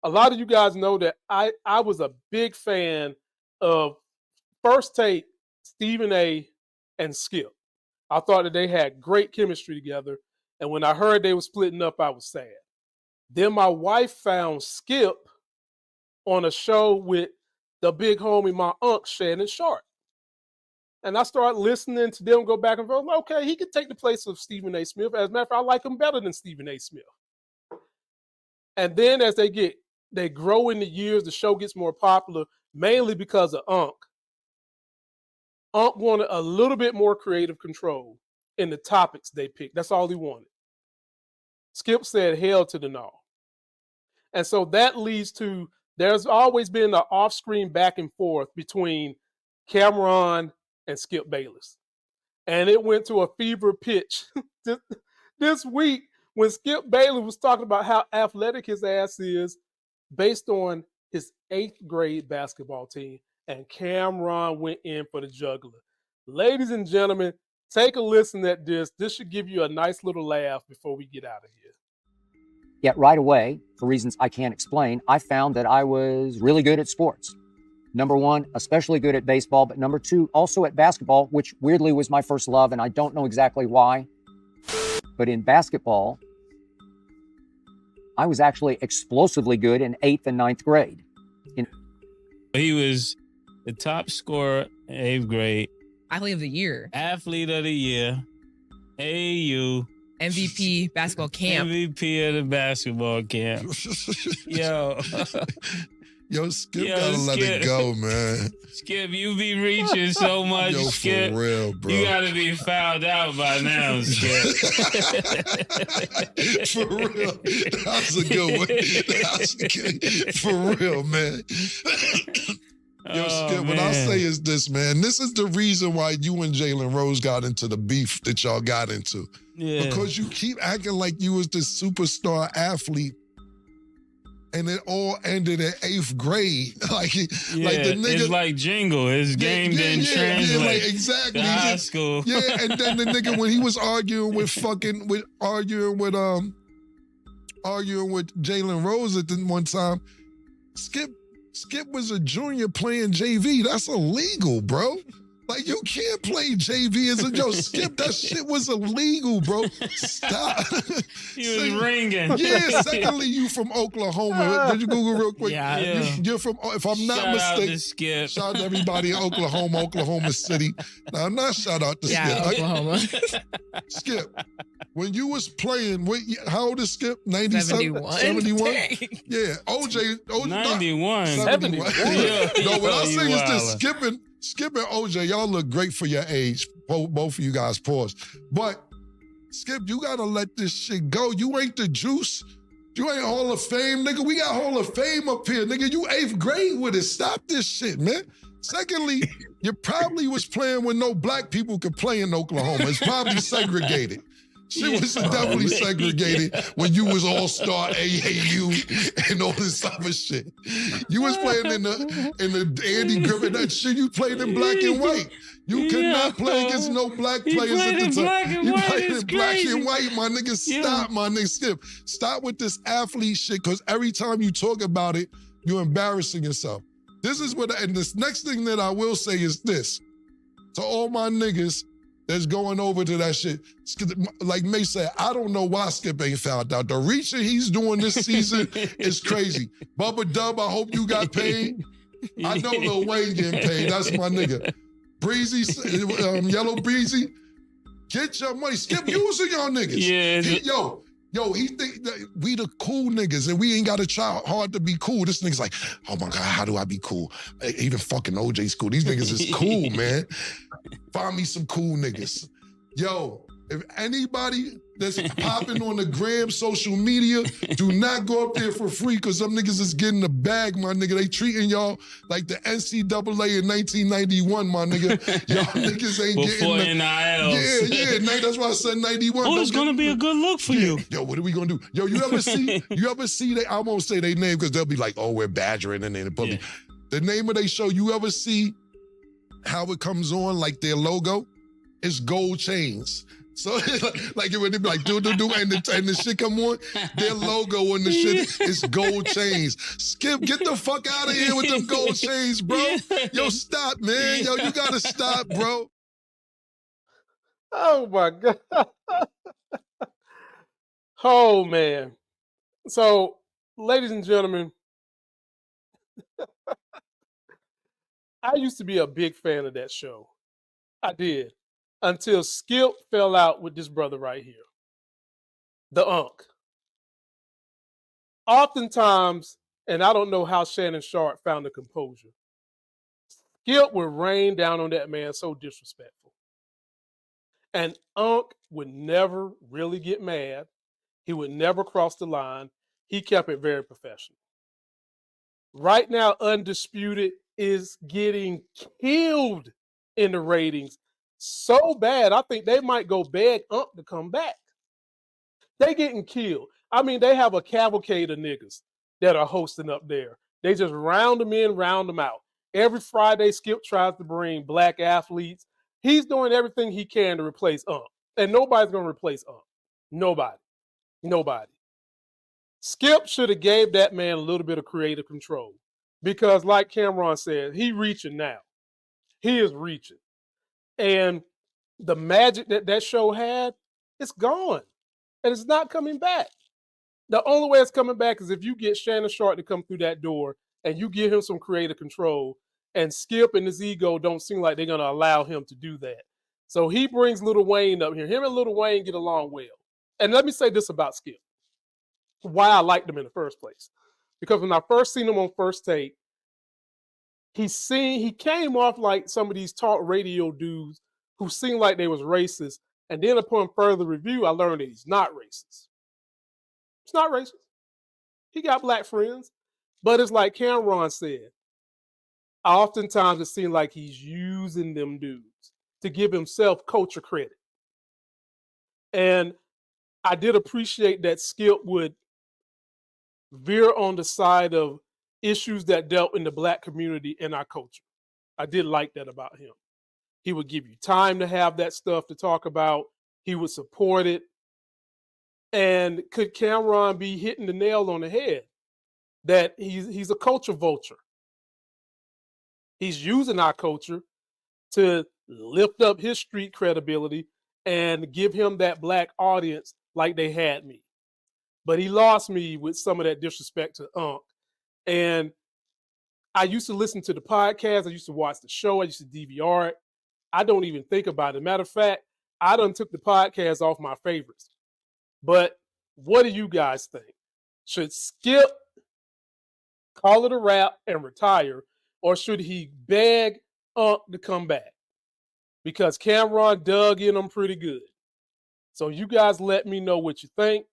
a lot of you guys know that I was a big fan of First Take, Stephen A, and Skip. I thought that they had great chemistry together. And when I heard they were splitting up, I was sad. Then my wife found Skip on a show with the big homie, my uncle, Shannon Sharp. And I started listening to them go back and forth. Okay, he could take the place of Stephen A. Smith. As a matter of fact, I like him better than Stephen A. Smith. And then as they grow in the years, the show gets more popular, mainly because of Unc. Unc wanted a little bit more creative control in the topics they picked. That's all he wanted. Skip said hell to the no. And so that leads to, there's always been an off-screen back and forth between Cameron and Skip Bayless. And it went to a fever pitch this week when Skip Bayless was talking about how athletic his ass is based on his 8th grade basketball team. And Cameron went in for the juggler. Ladies and gentlemen, take a listen at this. This should give you a nice little laugh before we get out of here. Yet right away, for reasons I can't explain, I found that I was really good at sports. Number one, especially good at baseball, but number two, also at basketball, which weirdly was my first love, and I don't know exactly why. But in basketball, I was actually explosively good in 8th and 9th grade. He was the top scorer in 8th grade. Athlete of the year. Athlete of the year. AAU. MVP basketball camp. MVP of the basketball camp. Yo. Yo, Skip gotta let it go, man. Skip, you be reaching so much, Yo, Skip. For real, bro. You gotta be fouled out by now, Skip. For real. That was a good one. That was good. For real, man. Yo, Skip, what I'll say is this, man. This is the reason why you and Jalen Rose got into the beef that y'all got into. Yeah. Because you keep acting like you was this superstar athlete, and it all ended at 8th grade. Like the nigga, it's like Jingle. His game didn't translate. Yeah, like exactly. To high school. Yeah, and then the nigga when he was arguing with Jalen Rose at the one time, Skip was a junior playing JV. That's illegal, bro. Like, you can't play JV as a yo. Skip, that shit was illegal, bro. Stop. He was ringing. Yeah, secondly, you from Oklahoma. Did you Google real quick? Yeah. You're from, if I'm not mistaken. Shout out to everybody in Oklahoma City. Now, not shout out to Skip. Oklahoma. Skip, when you was playing, how old is Skip? 97? 71. Yeah, OJ 91. 71. No, what I'm saying is this, Skip and OJ, y'all look great for your age. Both of you guys, pause. But, Skip, you gotta let this shit go. You ain't the juice. You ain't Hall of Fame, nigga. We got Hall of Fame up here, nigga. You 8th grade with it. Stop this shit, man. Secondly, you probably was playing when no black people could play in Oklahoma. It's probably segregated. Shit was definitely segregated when you was all-star AAU and all this other shit. You was playing in the Andy Griffin, that shit, you played in black and white. You could not play against no black players at the time. You played in black and white, my nigga. Stop, my nigga. Skip. Stop with this athlete shit, because every time you talk about it, you're embarrassing yourself. This is what, and this next thing that I will say is this. To all my niggas that's going over to that shit. Like May said, I don't know why Skip ain't found out. The reaching he's doing this season is crazy. Bubba Dub, I hope you got paid. I know Lil Wayne getting paid. That's my nigga. Breezy, Yellow Breezy, get your money. Skip using y'all niggas. Yeah. Yo, he think that we the cool niggas and we ain't gotta try hard to be cool. This nigga's like, oh my God, how do I be cool? Even fucking OJ's cool. These niggas is cool, man. Find me some cool niggas. Yo, if anybody that's popping on the gram, social media, do not go up there for free, because some niggas is getting the bag, my nigga. They treating y'all like the NCAA in 1991, my nigga. Y'all niggas ain't Before getting NILs. Yeah, that's why I said 91. Oh, it's gonna be a good look for you. Yo, what are we gonna do? Yo, you ever see they, I won't say their name because they'll be like, oh, we're badgering and then put me. The name of their show, you ever see how it comes on, like their logo? It's gold chains. So like when they be like do and the shit come on, their logo and the shit is gold chains. Skip, get the fuck out of here with them gold chains, bro. Yo, stop, man. Yo, you gotta stop, bro. Oh my God. Oh man. So, ladies and gentlemen, I used to be a big fan of that show. I did. Until Skip fell out with this brother right here, the Unk. Oftentimes, and I don't know how Shannon Sharp found the composure, Skip would rain down on that man so disrespectful. And Unk would never really get mad. He would never cross the line. He kept it very professional. Right now, Undisputed is getting killed in the ratings so bad, I think they might go beg Unk to come back. They getting killed. I mean, they have a cavalcade of niggas that are hosting up there. They just round them in, round them out. Every Friday, Skip tries to bring black athletes. He's doing everything he can to replace Unk. And nobody's going to replace Unk. Nobody. Skip should have gave that man a little bit of creative control. Because like Cameron said, he reaching now. He is reaching. And the magic that show had, it's gone. And it's not coming back. The only way it's coming back is if you get Shannon Sharp to come through that door and you give him some creative control, and Skip and his ego don't seem like they're going to allow him to do that. So he brings Lil Wayne up here. Him and Lil Wayne get along well. And let me say this about Skip, why I liked him in the first place. Because when I first seen him on First Take, he came off like some of these talk radio dudes who seemed like they was racist. And then upon further review, I learned that he's not racist. He's not racist. He got black friends. But it's like Cameron said, oftentimes it seems like he's using them dudes to give himself culture credit. And I did appreciate that Skip would veer on the side of issues that dealt in the black community and our culture. I did like that about him. He would give you time to have that stuff to talk about. He would support it. And could Cameron be hitting the nail on the head that he's a culture vulture? He's using our culture to lift up his street credibility and give him that black audience like they had me. But he lost me with some of that disrespect to Unk. And I used to listen to the podcast. I used to watch the show. I used to DVR it. I don't even think about it. Matter of fact, I done took the podcast off my favorites. But what do you guys think? Should Skip call it a wrap and retire, or should he beg Unk to come back? Because Cameron dug in him pretty good. So you guys let me know what you think.